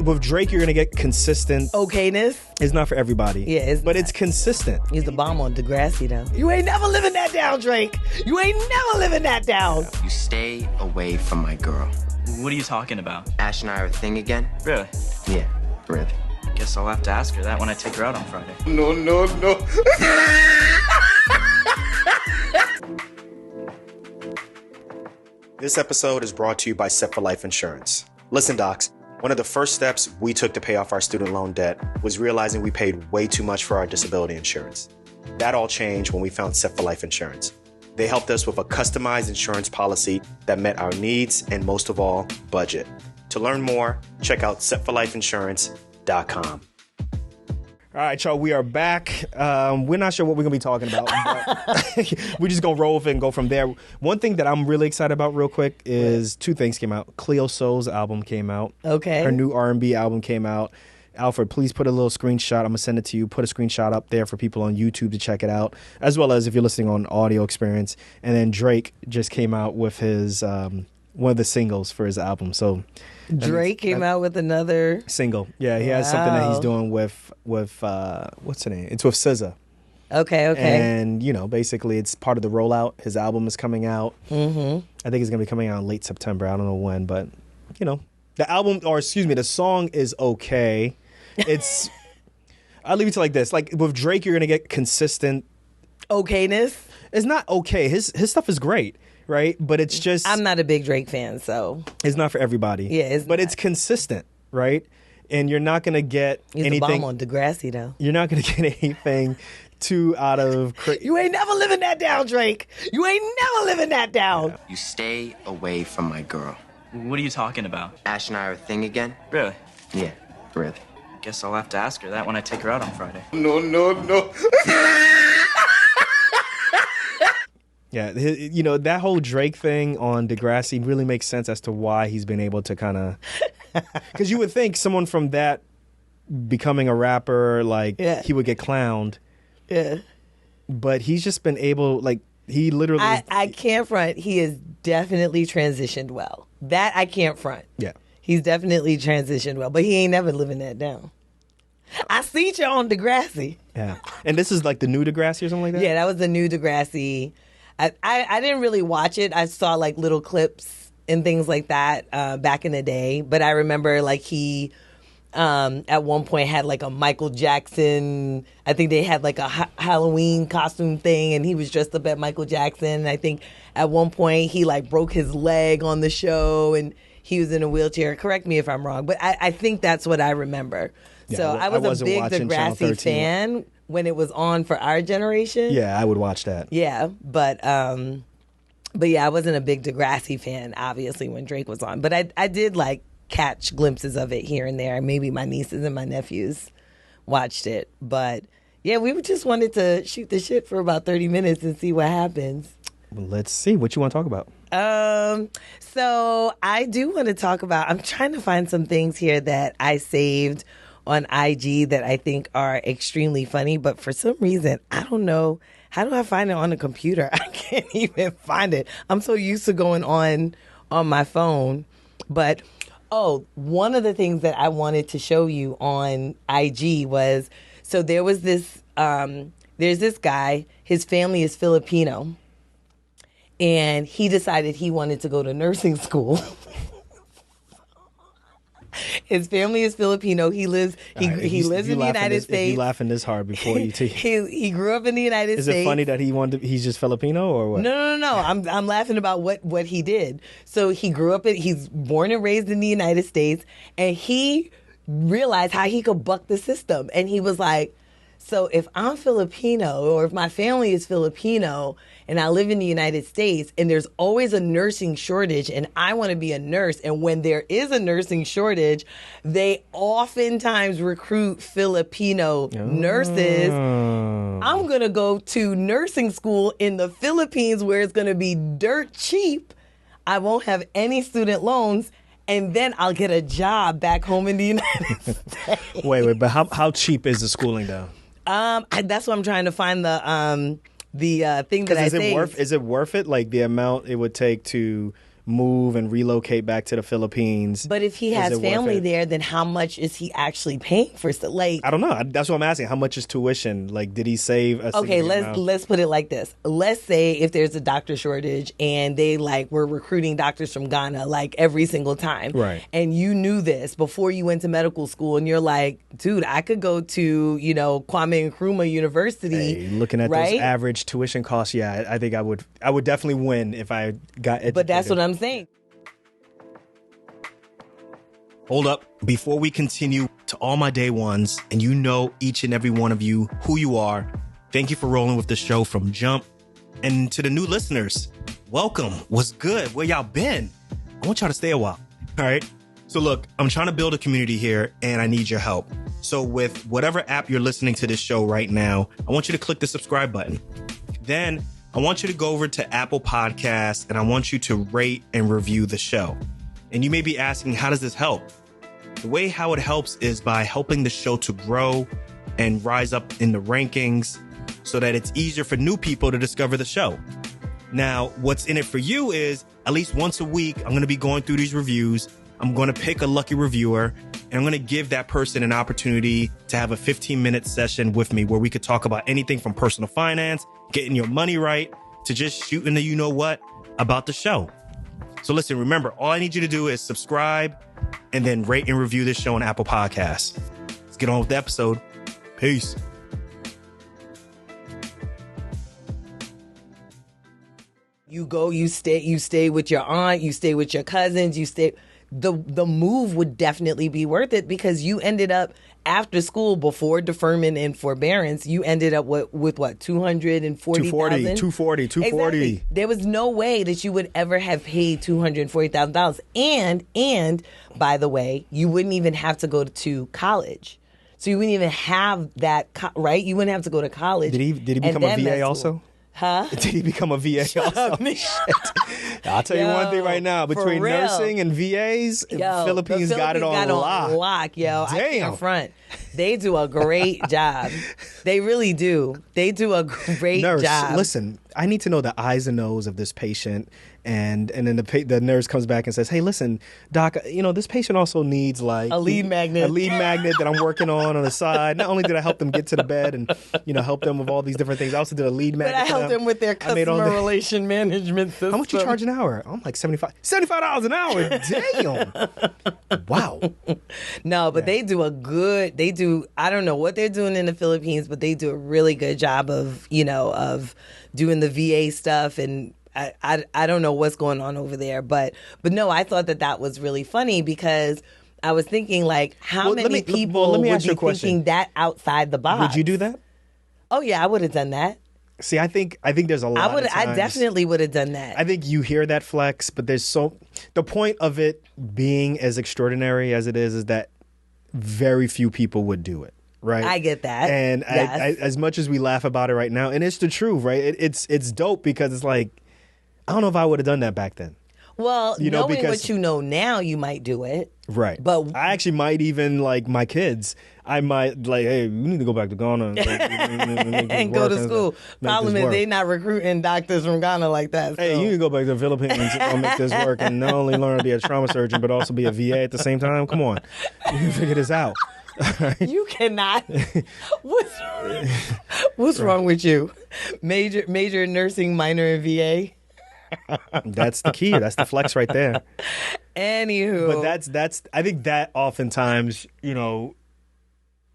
with Drake, you're gonna get consistent. Okayness. It's not for everybody. Yeah, but it's consistent. He's the bomb on Degrassi, though. You ain't never living that down, Drake. You ain't never living that down. You stay away from my girl. What are you talking about? Ash and I are a thing again? Really? Yeah, really. Guess I'll have to ask her that when I take her out on Friday. No. This episode is brought to you by Set for Life Insurance. Listen, docs, one of the first steps we took to pay off our student loan debt was realizing we paid way too much for our disability insurance. That all changed when we found Set for Life Insurance. They helped us with a customized insurance policy that met our needs and, most of all, budget. To learn more, check out setforlifeinsurance.com. All right, y'all, we are back. We're not sure what we're going to be talking about, but we're just going to roll with it and go from there. One thing that I'm really excited about real quick is two things came out. Cleo Sol's album came out. Okay. Her new R&B album came out. Alfred, please put a little screenshot. I'm going to send it to you. Put a screenshot up there for people on YouTube to check it out, as well as if you're listening on audio experience. And then Drake just came out with his one of the singles for his album. So Drake came out with another single. Yeah, he has something that he's doing with what's her name? It's with SZA. Okay. And, basically it's part of the rollout. His album is coming out. Mm-hmm. I think it's going to be coming out in late September. I don't know when, but, the song is okay. I'll leave it to like this. Like with Drake, you're going to get consistent okayness. It's not okay. His stuff is great, right? But it's just... I'm not a big Drake fan, so... It's not for everybody. Yeah, it's consistent, right? And you're not going to get He's anything... He's the bomb on Degrassi, though. You're not going to get anything too out of... You ain't never living that down, Drake. You ain't never living that down. Yeah. You stay away from my girl. What are you talking about? Ash and I are a thing again? Really? Yeah, really. Guess I'll have to ask her that when I take her out on Friday. No. Yeah, that whole Drake thing on Degrassi really makes sense as to why he's been able to kind of... Because you would think someone from that becoming a rapper, he would get clowned. Yeah. But he's just been able, he literally... I can't front. He has definitely transitioned well. That I can't front. Yeah. He's definitely transitioned well, but he ain't never living that down. I see you on Degrassi. Yeah. And this is the new Degrassi or something like that? Yeah, that was the new Degrassi. I didn't really watch it. I saw little clips and things like that back in the day. But I remember he at one point had a Michael Jackson. I think they had a Halloween costume thing, and he was dressed up at Michael Jackson. And I think at one point he broke his leg on the show, and he was in a wheelchair. Correct me if I'm wrong, but I think that's what I remember. Yeah, so I was a big Degrassi fan when it was on for our generation. Yeah, I would watch that. Yeah, but yeah, I wasn't a big Degrassi fan, obviously, when Drake was on. But I did catch glimpses of it here and there. Maybe my nieces and my nephews watched it. But yeah, we just wanted to shoot the shit for about 30 minutes and see what happens. Well, let's see. What you want to talk about? So I do want to talk about, I'm trying to find some things here that I saved on IG that I think are extremely funny, but for some reason, I don't know. How do I find it on the computer? I can't even find it. I'm so used to going on my phone. But, one of the things that I wanted to show you on IG was, so there was this, there's this guy, his family is Filipino, and he decided he wanted to go to nursing school. His family is Filipino. He lives in the United States. If you laughing this hard before you take he grew up in the United States. Is it funny that he's just Filipino or what? No. I'm laughing about what he did. So he grew up he's born and raised in the United States, and he realized how he could buck the system. And he was like, so if I'm Filipino, or if my family is Filipino and I live in the United States and there's always a nursing shortage and I want to be a nurse, and when there is a nursing shortage, they oftentimes recruit Filipino nurses. I'm going to go to nursing school in the Philippines where it's going to be dirt cheap. I won't have any student loans. And then I'll get a job back home in the United States. Wait, but how cheap is the schooling though? That's what I'm trying to find the thing that I saved. Is it worth it? Like the amount it would take to move and relocate back to the Philippines. But if he Is has it worth family it? there, then how much is he actually paying for stuff? Like, I don't know. That's what I'm asking. How much is tuition? Like, did he save a okay, significant amount? let's put it like this. Let's say if there's a doctor shortage and they like were recruiting doctors from Ghana like every single time. Right. And you knew this before you went to medical school and you're like, dude, I could go to, Kwame Nkrumah University. Hey, looking at right? those average tuition costs, yeah, I think I would definitely win if I got educated. But that's what I'm saying. Hold up. Before we continue, to all my day ones, and you know each and every one of you who you are, thank you for rolling with the show from jump. And to the new listeners, welcome. What's good? Where y'all been? I want y'all to stay a while. All right. So look, I'm trying to build a community here and I need your help. So with whatever app you're listening to this show right now, I want you to click the subscribe button. Then I want you to go over to Apple Podcasts and I want you to rate and review the show. And you may be asking, how does this help? The way how it helps is by helping the show to grow and rise up in the rankings so that it's easier for new people to discover the show. Now, what's in it for you is at least once a week, I'm going to be going through these reviews. I'm going to pick a lucky reviewer and I'm going to give that person an opportunity to have a 15-minute session with me where we could talk about anything from personal finance, getting your money right, to just shooting the you-know-what about the show. So listen, remember, all I need you to do is subscribe and then rate and review this show on Apple Podcasts. Let's get on with the episode. Peace. You go, you stay with your aunt, you stay with your cousins, the move would definitely be worth it because you ended up after school before deferment and forbearance, you ended up with what, 240,000? 240. Exactly. There was no way that you would ever have paid $240,000. And by the way, you wouldn't even have to go to college. So you wouldn't even have that, right? You wouldn't have to go to college. Did he become a VA also? Huh? Did he become a VA also? I'll tell you one thing right now. Between nursing and VAs, Philippines got it on lock. Yo. Damn. I can't front. They do a great job. They really do. They do a great job. Listen, I need to know the eyes and nose of this patient. And then the nurse comes back and says, hey, listen, doc, this patient also needs like a lead magnet that I'm working on the side. Not only did I help them get to the bed and, help them with all these different things, I also did a lead magnet. But I helped them with their customer relation management system. How much you charge an hour? I'm like $75 an hour. Damn. Wow. No, but they do, I don't know what they're doing in the Philippines, but they do a really good job of doing the VA stuff. And I don't know what's going on over there, but no, I thought that was really funny because I was thinking like how many people would be thinking that outside the box. Would you do that? Oh yeah, I would have done that. See, I think there's a lot of times. I definitely would have done that. I think you hear that flex, but the point of it being as extraordinary as it is that very few people would do it. Right. I get that. And yes. I, as much as we laugh about it right now, and it's the truth, right? It's dope because it's like, I don't know if I would have done that back then. Well, knowing what you know now, you might do it. Right. But I actually might even, like my kids, I might like, hey, we need to go back to Ghana and go to school. Problem is they're not recruiting doctors from Ghana like that. So. Hey, you need to go back to the Philippines and make this work and not only learn to be a trauma surgeon, but also be a VA at the same time. Come on. You can figure this out. You cannot. What's wrong with you? Major nursing, minor in VA. That's the key. That's the flex right there. Anywho, but that's. I think that oftentimes,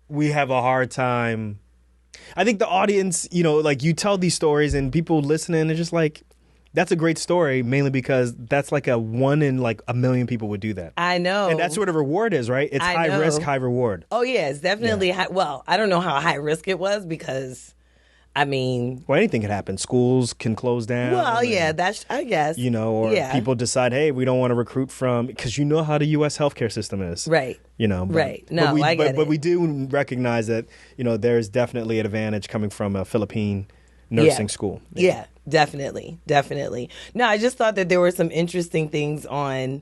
we have a hard time. I think the audience, like you tell these stories and people listening are just like, that's a great story, mainly because that's like a 1 in like a million people would do that. I know. And that's what a reward is, right? It's high risk, high reward. Oh, yeah, it's definitely high. Well, I don't know how high risk it was because, well, anything can happen. Schools can close down. Well, yeah, that's, I guess. Or people decide, hey, we don't want to recruit from, because you know how the U.S. healthcare system is. Right. Right. No, I get it. But we do recognize that, there's definitely an advantage coming from a Philippine nursing school. Yeah, definitely. No, I just thought that there were some interesting things on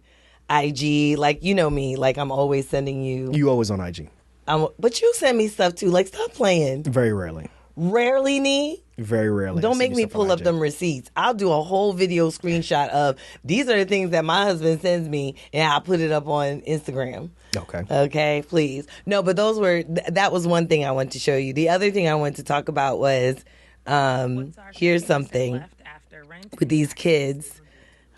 IG. Like, you know me, like I'm always sending you. You always on IG. But you send me stuff too. Like, stop playing. Very rarely. Rarely, Nee. Very rarely. Don't make me pull up them receipts. I'll do a whole video screenshot of these are the things that my husband sends me, and I'll put it up on Instagram. Okay. Okay, please. No, but that was one thing I wanted to show you. The other thing I wanted to talk about was here's something with these kids.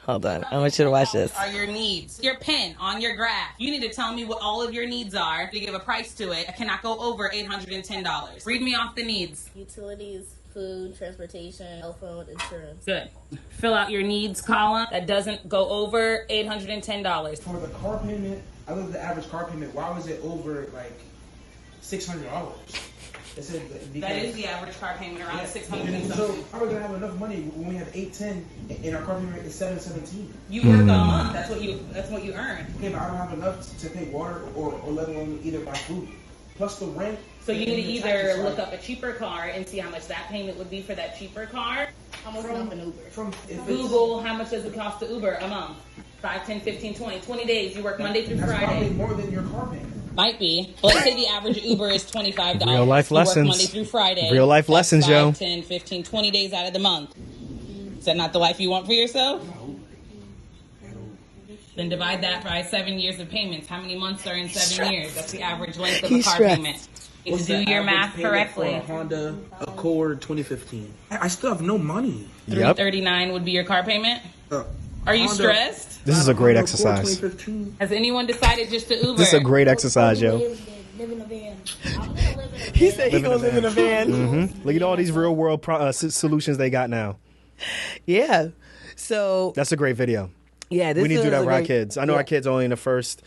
Hold on. I want you to watch this. Are your needs. Your pen on your graph. You need to tell me what all of your needs are to give a price to it. I cannot go over $810. Read me off the needs. Utilities, food, transportation, cell phone, insurance. Good. Fill out your needs column that doesn't go over $810. For the car payment, I looked at the average car payment. Why was it over like $600? That is the average car payment, around $600 and So something. how are we gonna have enough money when we have $810 and our car payment is $717? You work a month. That's what you earn. Okay, but I don't have enough to pay water or let alone either buy food. Plus the rent. So you need to and the either taxes, look up a cheaper car and see how much that payment would be for that cheaper car. How much is an Uber? Google how much does it cost to Uber a month? 5, 10, 15, 20. 20 days. You work Monday through That's Friday. probably more than your car payment. Might be. But let's say the average Uber is $25. Real life You work lessons. Monday through Friday. Real life That's lessons, 5, yo. 10, 15, 20 days out of the month. Is that not the life you want for yourself? Then divide that by 7 years of payments. How many months are in 7 years? That's the average length of a car payment. You need to do your math correctly. For a Honda Accord 2015. I still have no money. Yep. $339 would be your car payment. Are you Honda- stressed? This is a great Honda Accord exercise. 2015. Has anyone decided just to Uber? This is a great exercise, yo. Live in a van. I'm gonna live in a van. He said he gonna live in a van. Look at all these real world solutions they got now. Yeah. So That's a great video. yeah, this We need to do is that a with our great- kids. I know yeah. our kids only in the first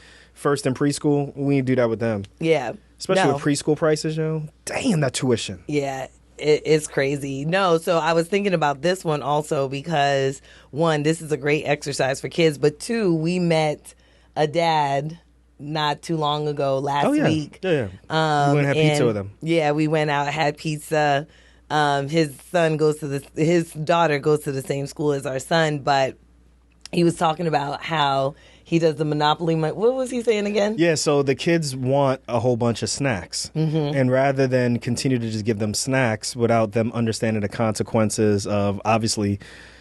in preschool. We need to do that with them. Yeah. Especially No. with preschool prices, yo. Damn, that tuition. Yeah, it's crazy. No, so I was thinking about this one also because, one, this is a great exercise for kids, but two, we met a dad not too long ago, last week. Yeah. We went and had pizza and- with him. Yeah, we went out, had pizza. His daughter goes to the same school as our son, but he was talking about how he does the Monopoly. What was he saying again? Yeah, so the kids want a whole bunch of snacks. Mm-hmm. And rather than continue to just give them snacks without them understanding the consequences of, obviously,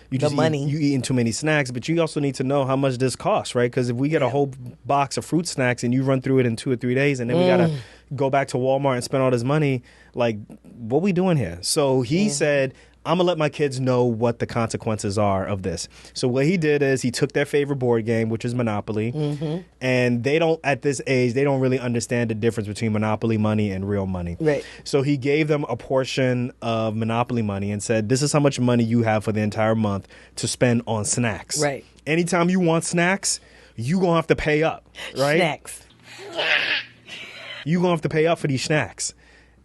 you just money. you eating too many snacks, but you also need to know how much this costs, right? Because if we get a whole box of fruit snacks and you run through it in 2 or 3 days and then we got to go back to Walmart and spend all this money, like, what we doing here? So he said, I'm going to let my kids know what the consequences are of this. So what he did is he took their favorite board game, which is Monopoly, and they don't, at this age, they don't really understand the difference between Monopoly money and real money. Right. So he gave them a portion of Monopoly money and said, this is how much money you have for the entire month to spend on snacks. Right. Anytime you want snacks, you going to have to pay up, right? Snacks. You going to have to pay up for these snacks.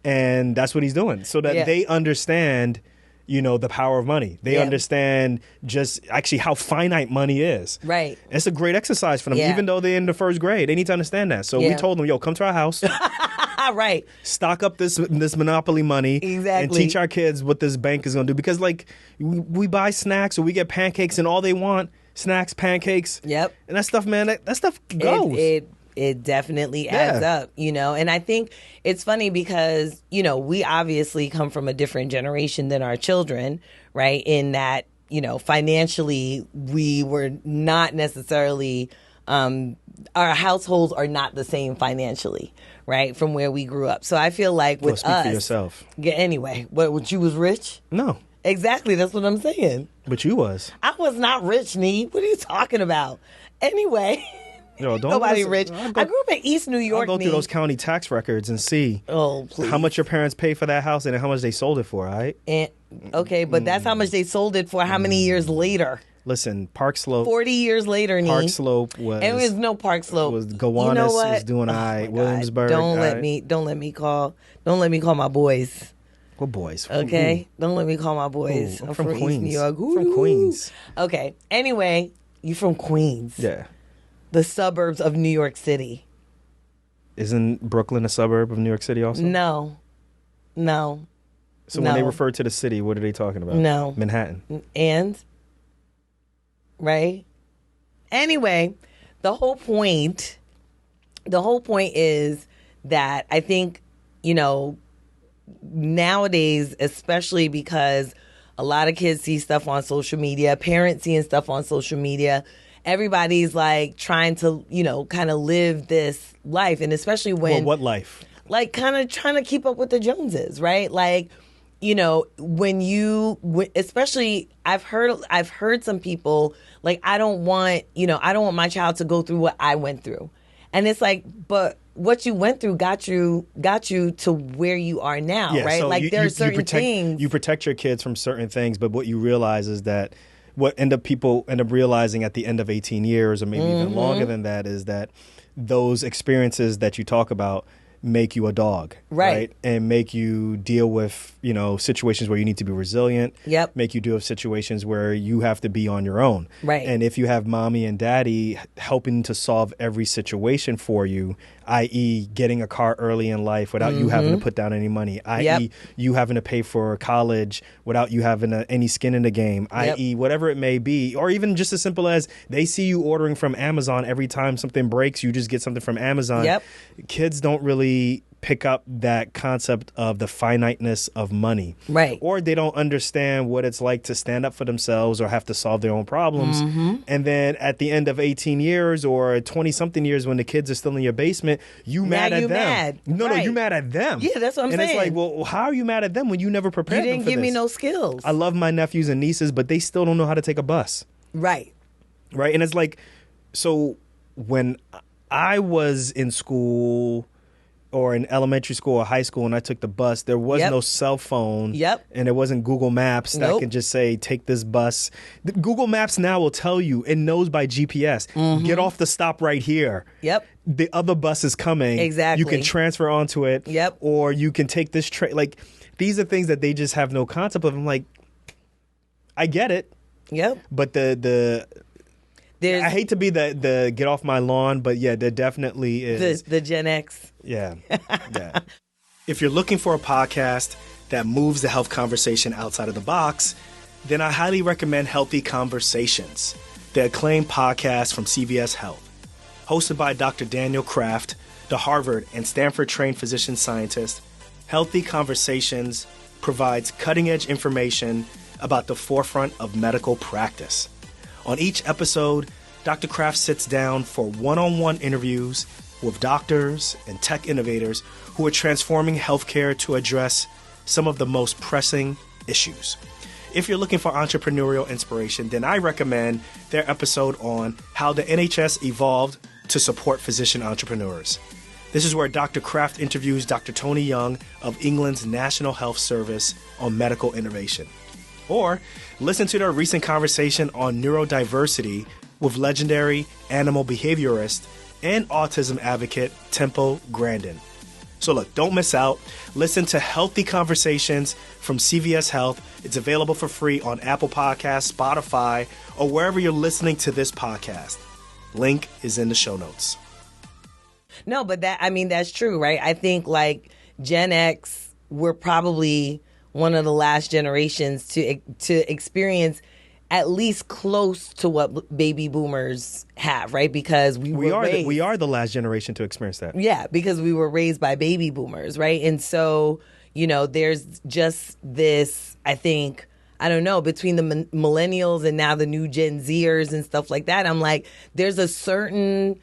And that's what he's doing so that Yeah. they understand, you know, the power of money. They Yeah. understand just actually how finite money is. Right. It's a great exercise for them. Yeah. Even though they're in the first grade, they need to understand that. So we Yeah. told them, yo, come to our house, Right. stock up this Monopoly money, and Exactly. teach our kids what this bank is going to do. Because, like, we buy snacks or we get pancakes and all they want, snacks, pancakes. Yep. And that stuff, man, that stuff goes. It definitely adds Yeah. up, you know. And I think it's funny because, you know, we obviously come from a different generation than our children, right? In that, you know, financially, we were not necessarily, our households are not the same financially, right? From where we grew up. So I feel like with speak us. for yourself. Yeah, anyway, what you was rich? No, Exactly. That's what I'm saying. but you was. I was not rich, Nee. What are you talking about? Anyway. Yo, don't Nobody listen. rich. I'll I grew up in East New I'll York. go through Nee. those county tax records and see Oh, please. how much your parents paid for that house and how much they sold it for, all right? And, okay, but that's how much they sold it for. How many years later? Listen, Park Slope. 40 years later, Nee. Park Slope was. And it was no Park Slope. Was You Gowanus know what? was doing Oh, all right. my God. Williamsburg. Don't let all me. Don't let me call my boys. What boys? Okay. Don't let me call my boys. Ooh, I'm I'm from East Queens. New York. I'm from Ooh. Queens. Okay. Anyway, you from Queens? Yeah. The suburbs of New York City. Isn't Brooklyn a suburb of New York City also? No. So when they no. refer to the city, what are they talking about? No. Manhattan. And right. Anyway, the whole point is that I think, you know, nowadays, especially because a lot of kids see stuff on social media, parents seeing stuff on social media, everybody's like trying to, kind of live this life. And especially when... Well, what life? Like kind of trying to keep up with the Joneses, right? Like, especially I've heard some people like, I don't want my child to go through what I went through. And it's like, but what you went through got you to where you are now, right? So like there are certain things. You protect your kids from certain things, but what you realize is that what people end up realizing at the end of 18 years or maybe even longer than that is that those experiences that you talk about make you a dog, right? And make you deal with, situations where you need to be resilient. Yep. Make you deal with situations where you have to be on your own. Right. And if you have mommy and daddy helping to solve every situation for you, i.e. getting a car early in life without you having to put down any money, i.e. you having to pay for college without you having any skin in the game, i.e. whatever it may be, or even just as simple as they see you ordering from Amazon every time something breaks, you just get something from Amazon. Yep. Kids don't really pick up that concept of the finiteness of money. Right. Or they don't understand what it's like to stand up for themselves or have to solve their own problems. And then at the end of 18 years or 20-something years when the kids are still in your basement, you mad at them. Mad. No, you mad at them. Yeah, that's what I'm saying. And it's like, well, how are you mad at them when you never prepared them for this? You didn't give me no skills. I love my nephews and nieces, but they still don't know how to take a bus. Right. Right. And it's like, so when I was in school or in elementary school or high school and I took the bus, there was no cell phone. And there wasn't Google Maps that can just say, take this bus. Google Maps now will tell you, it knows by GPS, get off the stop right here. The other bus is coming. Exactly. You can transfer onto it. Or you can take this train. Like, these are things that they just have no concept of. I'm like, I get it. But I hate to be the get off my lawn, but yeah, there definitely is. The Gen X. Yeah. If you're looking for a podcast that moves the health conversation outside of the box, then I highly recommend Healthy Conversations, the acclaimed podcast from CVS Health. Hosted by Dr. Daniel Kraft, the Harvard and Stanford-trained physician scientist, Healthy Conversations provides cutting-edge information about the forefront of medical practice. On each episode, Dr. Kraft sits down for one-on-one interviews with doctors and tech innovators who are transforming healthcare to address some of the most pressing issues. If you're looking for entrepreneurial inspiration, then I recommend their episode on how the NHS evolved to support physician entrepreneurs. This is where Dr. Kraft interviews Dr. Tony Young of England's National Health Service on medical innovation. Or listen to their recent conversation on neurodiversity with legendary animal behaviorist and autism advocate Tempo Grandin. So look, don't miss out. Listen to Healthy Conversations from CVS Health. It's available for free on Apple Podcasts, Spotify, or wherever you're listening to this podcast. Link is in the show notes. No, but that's true, right? I think like Gen X, we're probably one of the last generations to experience at least close to what baby boomers have, right? Because we are the last generation to experience that. Yeah, because we were raised by baby boomers, right? And so, there's just this, I think, I don't know, between the millennials and now the new Gen Zers and stuff like that, I'm like, there's a certain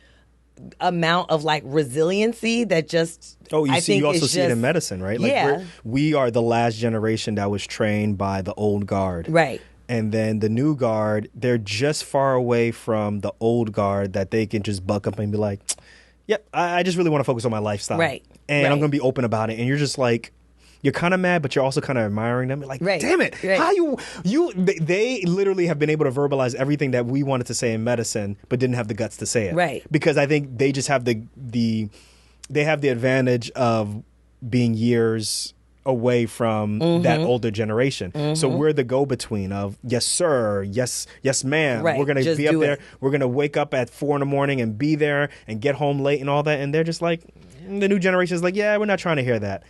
amount of like resiliency that just you also see it in medicine, right? Like we are the last generation that was trained by the old guard, right? And then the new guard, they're just far away from the old guard that they can just buck up and be like, yep, I just really want to focus on my lifestyle, right? And I'm going to be open about it. And you're just like, you're kind of mad, but you're also kind of admiring them. You're like, damn it, how they literally have been able to verbalize everything that we wanted to say in medicine, but didn't have the guts to say it, right? Because I think they just have they have the advantage of being years away from that older generation. So we're the go-between of yes sir, yes ma'am, right. We're gonna be up there, we're gonna wake up at 4 a.m. and be there and get home late and all that, and they're just like, the new generation is like, yeah, we're not trying to hear that.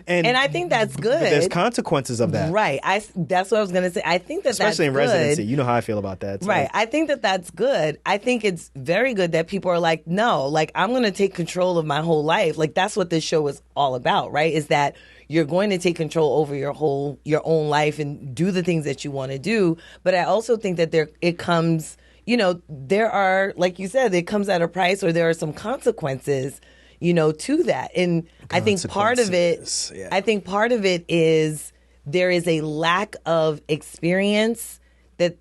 And I think that's good. But there's consequences of that, right? That's what I was gonna say. I think that especially in residency, you know how I feel about that, right? I think that's good. I think it's very good that people are like, no, like I'm gonna take control of my whole life. Like that's what this show is all about, right? Is that you're going to take control over your own life and do the things that you want to do. But I also think that it comes, there are, like you said, it comes at a price, or there are some consequences, to that. And I think part of it is there is a lack of experience that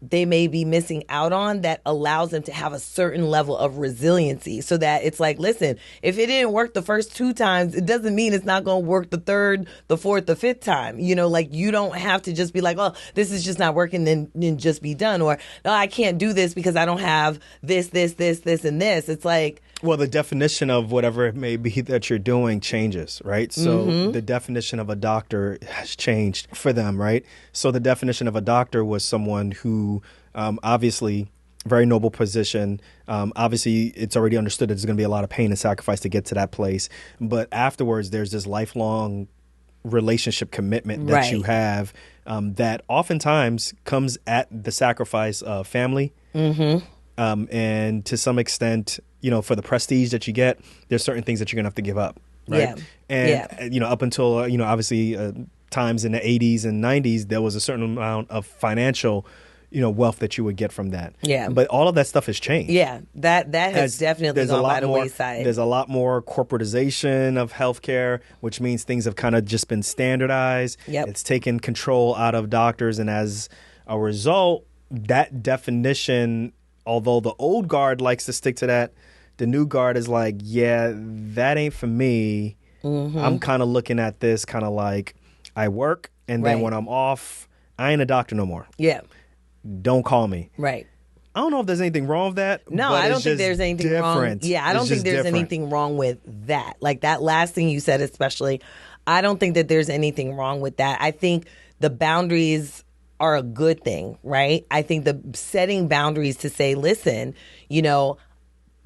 they may be missing out on that allows them to have a certain level of resiliency, so that it's like, listen, if it didn't work the first 2 times, it doesn't mean it's not going to work the 3rd, the 4th, the 5th time. Like, you don't have to just be like, oh, this is just not working, then just be done. Or, no, I can't do this because I don't have this, and this. It's like, well, the definition of whatever it may be that you're doing changes, right? So the definition of a doctor has changed for them, right? So the definition of a doctor was someone who obviously very noble position. Obviously, it's already understood that there's going to be a lot of pain and sacrifice to get to that place. But afterwards, there's this lifelong relationship commitment that you have that oftentimes comes at the sacrifice of family. And to some extent, for the prestige that you get, there's certain things that you're going to have to give up. Right. Yeah. And, up until, obviously times in the 80s and 90s, there was a certain amount of financial, wealth that you would get from that. Yeah. But all of that stuff has changed. Yeah. That has definitely gone by the wayside. There's a lot more corporatization of healthcare, which means things have kind of just been standardized. Yep. It's taken control out of doctors. And as a result, that definition, although the old guard likes to stick to that, the new guard is like, yeah, that ain't for me. I'm kind of looking at this kind of like, I work, and then when I'm off, I ain't a doctor no more. Yeah. Don't call me. Right. I don't know if there's anything wrong with that. No, I don't think there's anything wrong. Yeah, I don't think there's anything wrong with that. Like that last thing you said, especially, I don't think that there's anything wrong with that. I think the boundaries are a good thing, right? I think the setting boundaries to say, listen,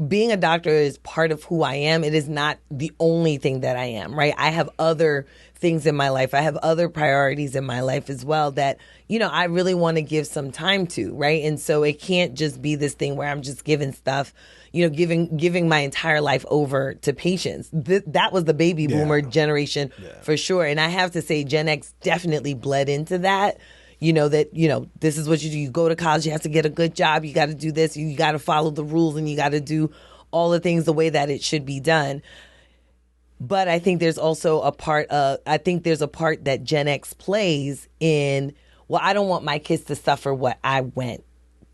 being a doctor is part of who I am. It is not the only thing that I am, right? I have other things in my life. I have other priorities in my life as well that, I really want to give some time to, right? And so it can't just be this thing where I'm just giving stuff, giving my entire life over to patients. That was the baby boomer generation for sure. And I have to say Gen X definitely bled into that. This is what you do. You go to college, you have to get a good job. You got to do this. You got to follow the rules, and you got to do all the things the way that it should be done. But I think there's also a part that Gen X plays in, well, I don't want my kids to suffer what I went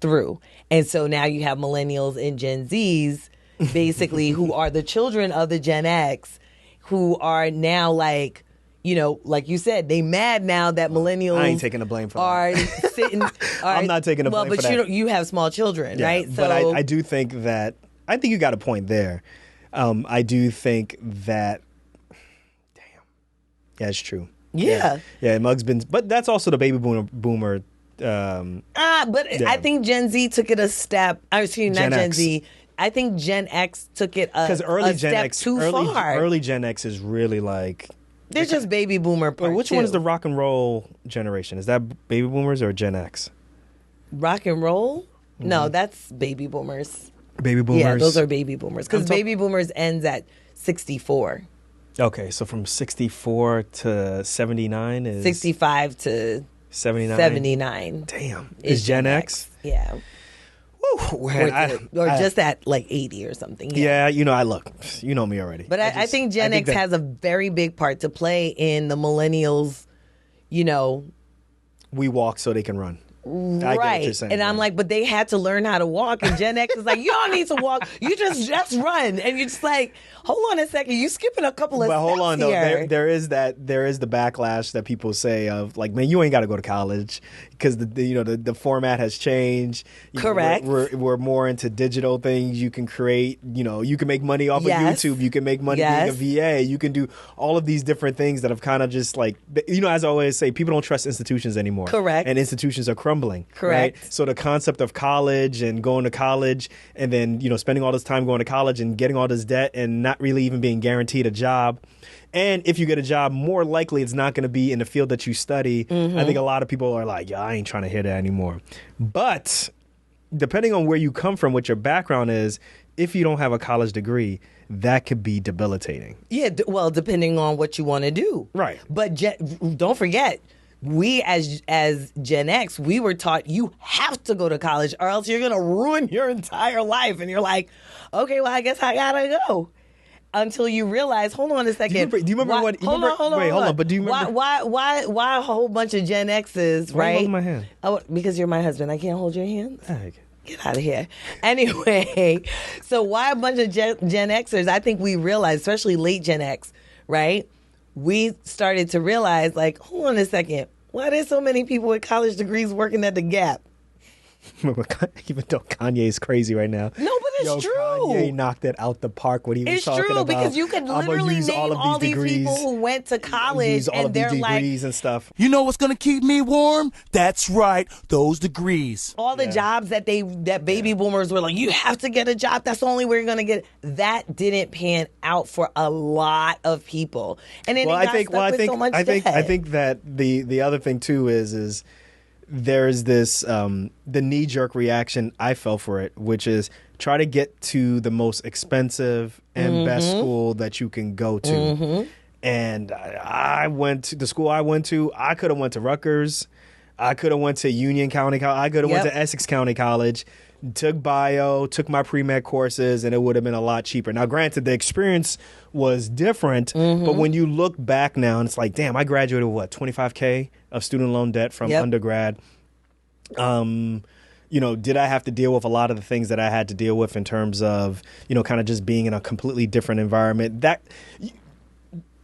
through. And so now you have millennials and Gen Zs, basically, who are the children of the Gen X, who are now like, like you said, they mad now that millennials I ain't taking the blame for that. Sitting. I'm not taking the blame for that. Well, but you have small children, right? So, but I do think you got a point there. I do think that, yeah, it's true. Yeah. Mug's been, but that's also the baby boomer. I think Gen Z took it a step. Excuse me, not Gen Z. I think Gen X took it a step too far. Early Gen X is really like, they're just baby boomer part which one is the rock and roll generation? Is that baby boomers or Gen X? Rock and roll? Mm-hmm. No, that's baby boomers. Baby boomers? Yeah, those are baby boomers. Because baby boomers ends at 64. Okay, so from 64 to 79 is... 65 to 79. Damn. Is Gen X? Yeah. Woo, or just at like 80 or something. Yeah, I look. You know me already. But I think Gen X has a very big part to play in the millennials, We walk so they can run. Right. I get what you're saying, and I'm like, but they had to learn how to walk, and Gen X is like, you don't need to walk, you just run, and you're just like, hold on a second, you skipping a couple of steps hold on, here. There is the backlash that people say of like, man, you ain't got to go to college because the format has changed. Correct. We're more into digital things. You can create, you can make money off of YouTube. You can make money being a VA. You can do all of these different things that have kind of just like, as I always say, people don't trust institutions anymore. Correct. And institutions are crumbling. Correct. Right? So the concept of college and going to college and then, spending all this time going to college and getting all this debt and not really even being guaranteed a job. And if you get a job, more likely it's not going to be in the field that you study. Mm-hmm. I think a lot of people are like, I ain't trying to hear that anymore. But depending on where you come from, what your background is, if you don't have a college degree, that could be debilitating. Yeah, well, depending on what you want to do. Right. But don't forget, we as Gen X, we were taught you have to go to college or else you're going to ruin your entire life. And you're like, okay, well, I guess I got to go. Until you realize, hold on a second. Do you remember what? Hold on. But do you remember why a whole bunch of Gen X's, why right? are you holding my hand? Oh, because you're my husband. I can't hold your hand. Okay. Get out of here. Anyway, so why a bunch of Gen Xers? I think we realized, especially late Gen X, right? We started to realize, like, hold on a second. Why there's so many people with college degrees working at the Gap? Even though Kanye's crazy right now. No, but it's true. Kanye knocked it out the park when he was talking about. It's true because you could literally name all these people who went to college and they're like degrees and stuff. You know what's gonna keep me warm? That's right, those degrees. All the jobs that baby boomers were like, you have to get a job. That's the only way you're gonna get it. That didn't pan out for a lot of people. And then I think that the other thing too is there's this the knee-jerk reaction I felt for it, which is try to get to the most expensive and best school that you can go to. And I went to the school I went to. I could have went to Rutgers. I could have went to Union County College. I could have went to Essex County College. Took bio, took my pre-med courses, and it would have been a lot cheaper. Now, granted, the experience was different, but when you look back now, and it's like, damn, I graduated with, what, $25K of student loan debt from undergrad. Did I have to deal with a lot of the things that I had to deal with in terms of, kind of just being in a completely different environment?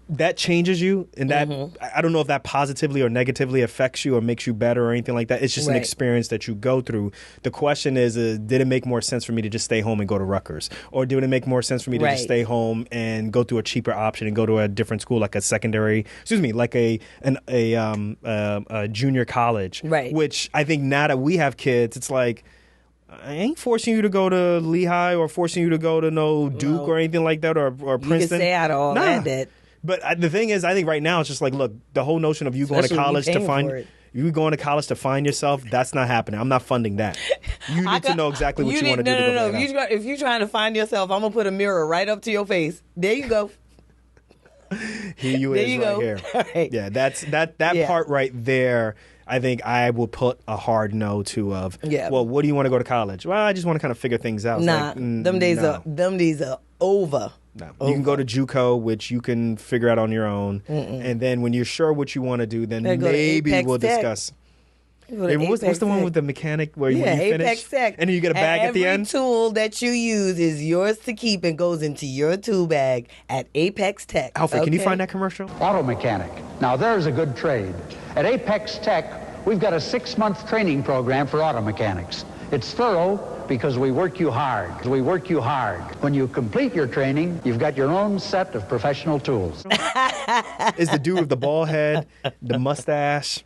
That changes you, and that I don't know if that positively or negatively affects you or makes you better or anything like that. It's just an experience that you go through. The question is, did it make more sense for me to just stay home and go to Rutgers, or did it make more sense for me to just stay home and go through a cheaper option and go to a different school, like a junior college? Right. Which I think now that we have kids, it's like, I ain't forcing you to go to Lehigh or forcing you to go to Duke or anything like that or Princeton. You can stay out all that. But the thing is, I think right now it's just like, look, the whole notion of you going to college to find yourself, that's not happening. I'm not funding that. You need to know exactly what you want to do. No. If you're trying to find yourself, I'm gonna put a mirror right up to your face. There you go. Here you is right here. Right. Yeah, that part right there. I think I will put a hard no to of. Yeah. Well, what do you want to go to college? Well, I just want to kind of figure things out. Nah, them days are over. No. You can go to JUCO, which you can figure out on your own. And then when you're sure what you want to do, then maybe we'll discuss. What's the one with the mechanic where when you finish? Apex Tech. And then you get a bag at the end? Every tool that you use is yours to keep and goes into your tool bag at Apex Tech. Alfred, can you find that commercial? Auto mechanic. Now there's a good trade. At Apex Tech, we've got a 6-month training program for auto mechanics. It's thorough because we work you hard. When you complete your training, you've got your own set of professional tools. Is the dude with the bald head, the mustache,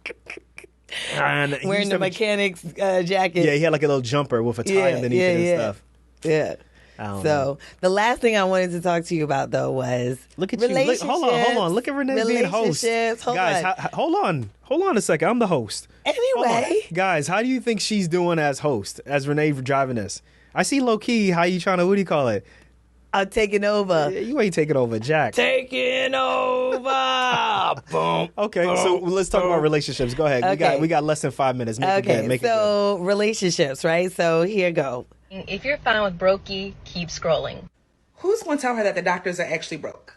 and wearing the mechanic's jacket? Yeah, he had like a little jumper with a tie underneath it and stuff. Yeah. So the last thing I wanted to talk to you about though was look at you. Hold on. Look at Renee being host. Guys, hold on a second. I'm the host. Anyway, guys, how do you think she's doing as host? As Renee driving this, I see low key. How you trying to? What do you call it? I'm taking over. You ain't taking over, Jack. Taking over. Boom. Okay, so let's talk about relationships. Go ahead. Okay. We got less than 5 minutes. Make it good. Relationships, right? So here go. If you're fine with brokey, keep scrolling. Who's going to tell her that the doctors are actually broke?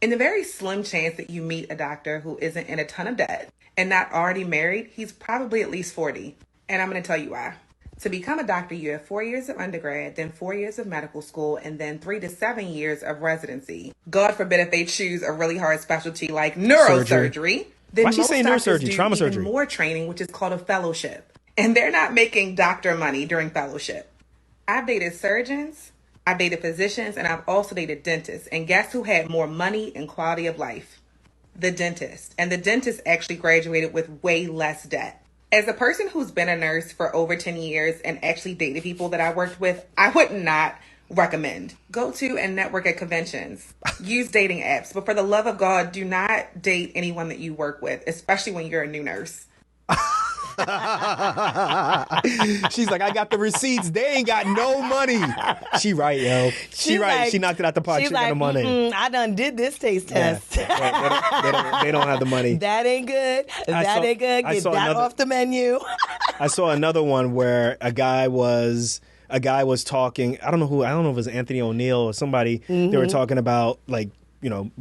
In the very slim chance that you meet a doctor who isn't in a ton of debt and not already married, he's probably at least 40. And I'm going to tell you why. To become a doctor, you have 4 years of undergrad, then 4 years of medical school, and then 3 to 7 years of residency. God forbid if they choose a really hard specialty like neurosurgery. Then why she saying neurosurgery? Trauma surgery. More training, which is called a fellowship. And they're not making doctor money during fellowship. I've dated surgeons, I've dated physicians, and I've also dated dentists. And guess who had more money and quality of life? The dentist. And the dentist actually graduated with way less debt. As a person who's been a nurse for over 10 years and actually dated people that I worked with, I would not recommend. Go to and network at conventions. Use dating apps. But for the love of God, do not date anyone that you work with, especially when you're a new nurse. She's like, I got the receipts. They ain't got no money. She right, yo. She right. Like, she knocked it out the park. She she's got like, the money. I done did this taste test. They don't have the money. That ain't good. That ain't good. Get that off the menu. I saw another one where a guy was talking. I don't know if it was Anthony O'Neill or somebody. They were talking about like,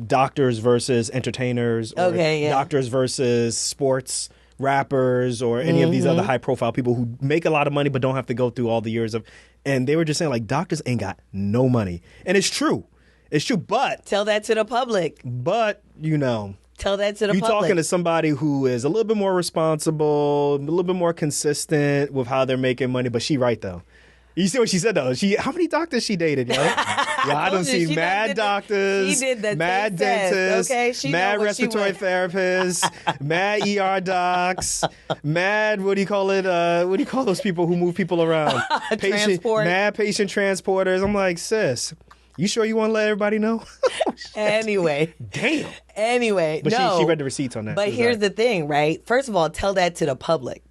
doctors versus entertainers, or doctors versus sports rappers, or any of these other high profile people who make a lot of money but don't have to go through all the years of. And they were just saying like, doctors ain't got no money, and it's true. It's true, but tell that to the public. But tell that to the public. You're talking to somebody who is a little bit more responsible, a little bit more consistent with how they're making money. But she right though. You see what she said though? How many doctors she dated, yo? I done seen mad doctors, mad dentists, mad respiratory therapists, mad ER docs, mad what do you call it? What do you call those people who move people around? Mad patient transporters. I'm like, sis, you sure you want to let everybody know? Anyway. Damn. Anyway. But no, she read the receipts on that. But here's the thing, right? First of all, tell that to the public.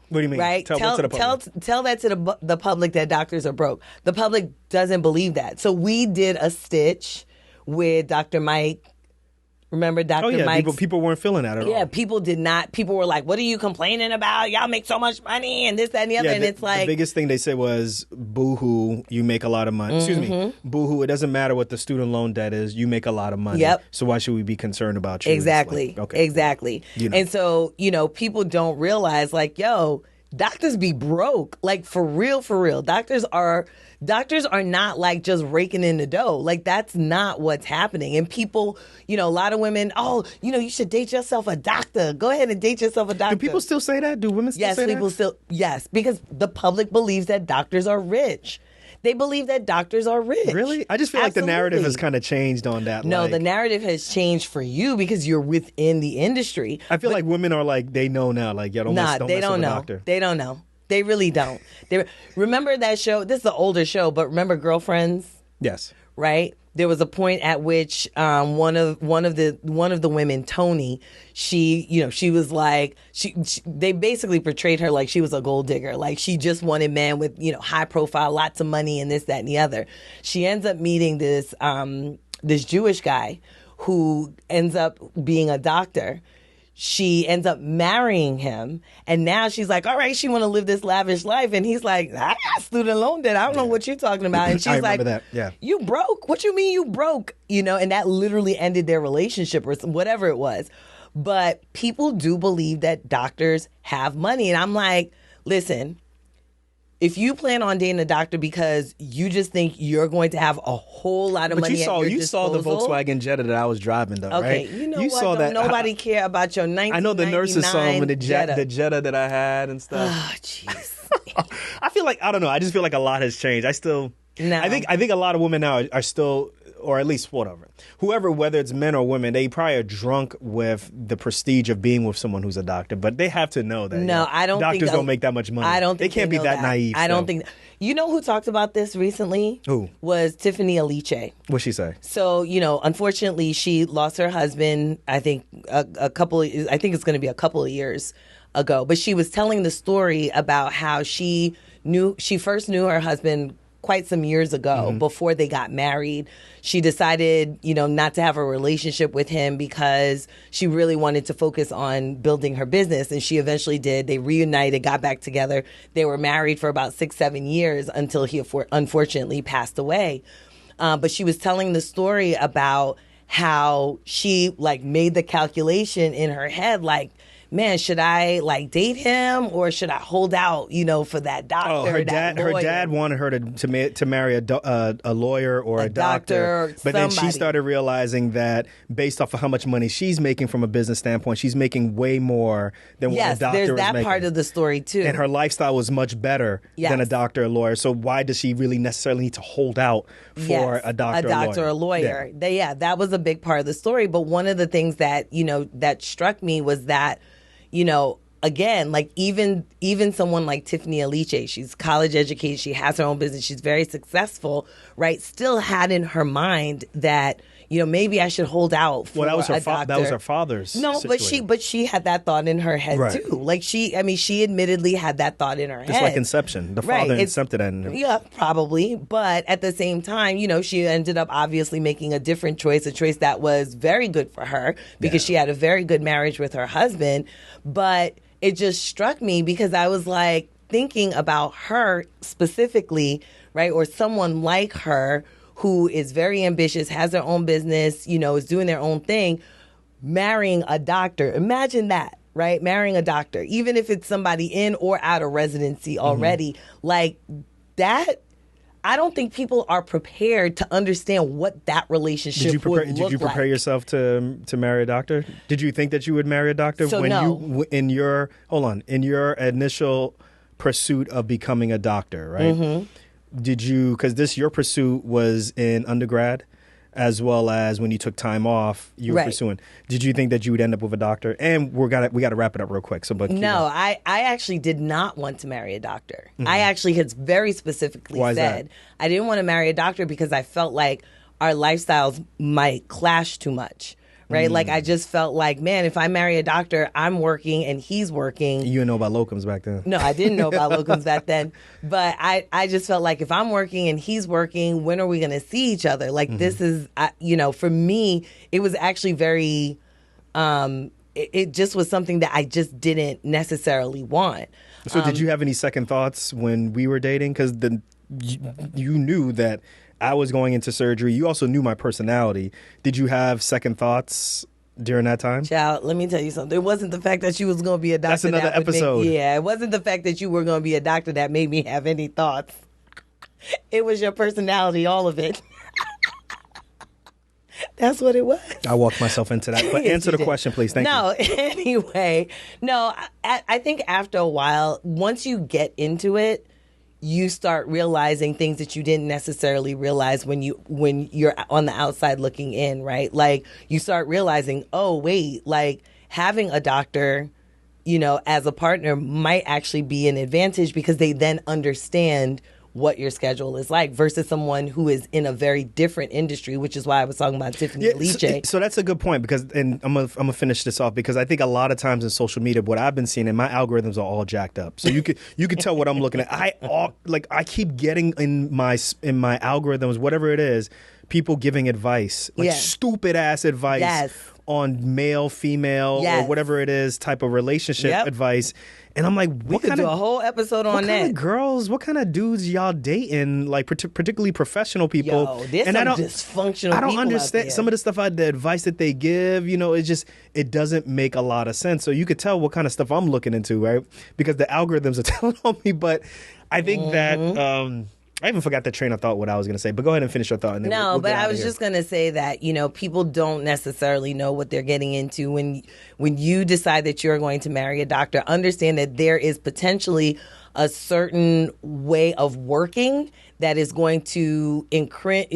What do you mean? Right? Tell that to the public. Tell that to the public that doctors are broke. The public doesn't believe that. So we did a stitch with Dr. Mike. Remember Dr. Mike? People weren't feeling that at all. Yeah, people did not. People were like, what are you complaining about? Y'all make so much money and this, that, and the other. And it's like... The biggest thing they said was, boo-hoo, you make a lot of money. Excuse me. Boo-hoo, it doesn't matter what the student loan debt is. You make a lot of money. Yep. So why should we be concerned about you? Exactly. Like, okay. Exactly. And so, people don't realize like, yo, doctors be broke. Like, for real, for real. Doctors are not like just raking in the dough. Like, that's not what's happening. And people, a lot of women, you should date yourself a doctor. Go ahead and date yourself a doctor. Do people still say that? Do women still say that? Yes, because the public believes that doctors are rich. They believe that doctors are rich. Really? I just feel like the narrative has kind of changed on that. No, the narrative has changed for you because you're within the industry. I feel like women are like, they know now. Like, don't mess with a doctor. They don't know. They really don't. Remember that show? This is an older show, but remember Girlfriends? Yes. Right? There was a point at which one of the women, Tony, she was like they basically portrayed her like she was a gold digger, like she just wanted men with high profile, lots of money, and this, that, and the other. She ends up meeting this Jewish guy who ends up being a doctor. She ends up marrying him, and now she's like, all right, she want to live this lavish life, and he's like, I got student loan debt. I don't know what you're talking about. And she's like, you broke? What you mean you broke? And that literally ended their relationship or whatever it was. But people do believe that doctors have money, and I'm like, listen, if you plan on dating a doctor because you just think you're going to have a whole lot of money at your disposal. You saw the Volkswagen Jetta that I was driving, though, okay, right? You know what? Saw that. Nobody care about your 1999 I know the nurses saw him with the Jetta that I had and stuff. Oh, jeez. I feel like, I don't know. I just feel like a lot has changed. I think a lot of women now are still, or at least whoever, whether it's men or women, they probably are drunk with the prestige of being with someone who's a doctor. But they have to know that I don't doctors don't make that much money. I don't think they can't be that naive. I don't think. You know who talked about this recently? Who? Was Tiffany Aliche. What'd she say? So, unfortunately, she lost her husband, I think, I think it's going to be a couple of years ago. But she was telling the story about how she first knew her husband quite some years ago, before they got married. She decided, not to have a relationship with him because she really wanted to focus on building her business. And she eventually did. They reunited, got back together. They were married for about 6-7 years until he unfortunately passed away. But she was telling the story about how she made the calculation in her head, man, should I date him or should I hold out, for that doctor? Oh, her dad wanted her to marry a lawyer or a doctor, but then she started realizing that based off of how much money she's making from a business standpoint, she's making way more than what a doctor is making. There's that part of the story too. And her lifestyle was much better than a doctor or lawyer. So why does she really necessarily need to hold out for a doctor or lawyer? Yeah, that was a big part of the story. But one of the things that that struck me was that, again, even someone like Tiffany Aliche, she's college educated, she has her own business, she's very successful, right? Still had in her mind that, maybe I should hold out for Well, that was a doctor. that was her father's. No, situation. but she had that thought in her head Right. too. Like she admittedly had that thought in her head. It's like inception. The father incepted that in her. Yeah, probably. But at the same time, she ended up obviously making a different choice, a choice that was very good for her because she had a very good marriage with her husband. But it just struck me because I was like thinking about her specifically, right? Or someone like her who is very ambitious, has their own business, is doing their own thing, marrying a doctor. Imagine that, right? Marrying a doctor, even if it's somebody in or out of residency already, like that. I don't think people are prepared to understand what that relationship would look like. Did you prepare yourself to marry a doctor? Did you think that you would marry a doctor in your initial pursuit of becoming a doctor, right? Mm-hmm. Did you, because your pursuit was in undergrad as well as when you took time off, you were pursuing. Did you think that you would end up with a doctor? And we got to wrap it up real quick. I actually did not want to marry a doctor. Mm-hmm. I actually had very specifically said I didn't want to marry a doctor because I felt like our lifestyles might clash too much. Right? Like, I just felt like, man, if I marry a doctor, I'm working and he's working. You didn't know about locums back then. No, I didn't know about locums back then. But I just felt like if I'm working and he's working, when are we going to see each other? Like, this is, for me, it was actually very, it just was something that I just didn't necessarily want. So did you have any second thoughts when we were dating? Because you knew that I was going into surgery. You also knew my personality. Did you have second thoughts during that time? Child, let me tell you something. It wasn't the fact that you was going to be a doctor. That's another episode. It wasn't the fact that you were going to be a doctor that made me have any thoughts. It was your personality, all of it. That's what it was. I walked myself into that. But answer the question, please. Thank you. Anyway. No, I think after a while, once you get into it, you start realizing things that you didn't necessarily realize when you're on the outside looking in, right? Like you start realizing, oh, wait, like having a doctor, as a partner might actually be an advantage because they then understand what your schedule is like versus someone who is in a very different industry, which is why I was talking about Tiffany Liche. So that's a good point and I'm gonna finish this off because I think a lot of times in social media, what I've been seeing, and my algorithms are all jacked up. So you could tell what I'm looking at. I keep getting in my algorithms, whatever it is, people giving advice, stupid ass advice on male, female, or whatever it is, type of relationship advice. And I'm like, we could do a whole episode on that. What kind of girls, what kind of dudes y'all dating? Like, particularly professional people. Yo, there's some dysfunctional people I don't understand out there. some of the stuff, the advice that they give. It doesn't make a lot of sense. So you could tell what kind of stuff I'm looking into, right? Because the algorithms are telling on me. But I think that I even forgot the train of thought what I was going to say. But go ahead and finish your thought. And then we'll but I was just going to say that, people don't necessarily know what they're getting into. When you decide that you're going to marry a doctor, understand that there is potentially a certain way of working that is going to encroach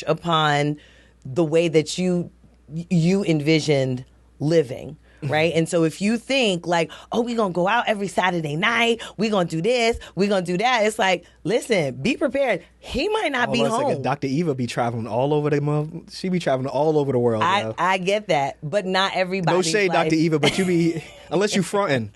upon the way that you envisioned living. Right. And so if you think like, oh, we're going to go out every Saturday night, we're going to do this, we're going to do that. It's like, listen, be prepared. He might not be home. Dr. Eva be traveling all over she be traveling all over the world. I get that, but not everybody. No shade, Dr. Eva, but you be, unless you fronting.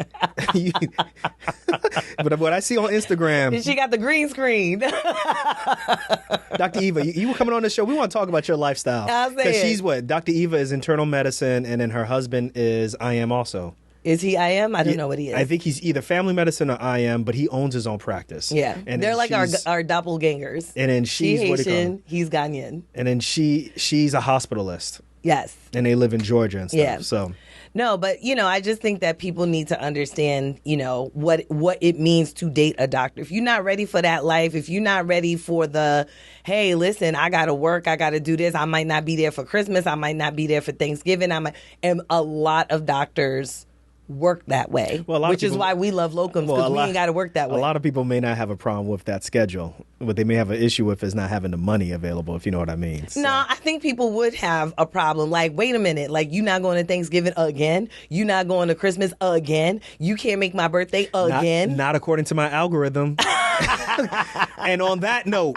But what I see on Instagram. She got the green screen. Dr. Eva, you were coming on the show. We want to talk about your lifestyle. Because she's what? Dr. Eva is internal medicine, and then her husband is IM also. Is he IM? I don't know what he is. I think he's either family medicine or IM, but he owns his own practice. Yeah. And they're like our doppelgangers. And then she's Haitian, he's Ghanaian. And then she's a hospitalist. Yes. And they live in Georgia and stuff. Yeah. So no, but I just think that people need to understand, what it means to date a doctor. If you're not ready for that life, if you're not ready for the, hey, listen, I got to work, I got to do this, I might not be there for Christmas, I might not be there for Thanksgiving, and a lot of doctors work that way, which is why we love locums, because we ain't got to work that way. A lot of people may not have a problem with that schedule. What they may have an issue with is not having the money available, if you know what I mean. So. No, I think people would have a problem. Like, wait a minute, like you not going to Thanksgiving again? You not going to Christmas again? You can't make my birthday again? Not according to my algorithm. And on that note,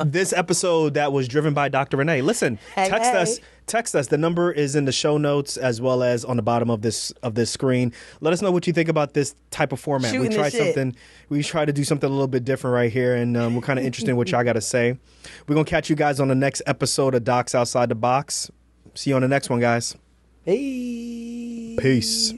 this episode that was driven by Dr. Renee. Listen, text us. The number is in the show notes as well as on the bottom of this screen. Let us know what you think about this type of format. We try to do something a little bit different right here, and we're kind of interested in what y'all got to say. We're going to catch you guys on the next episode of Docs Outside the Box. See you on the next one, guys. Hey. Peace.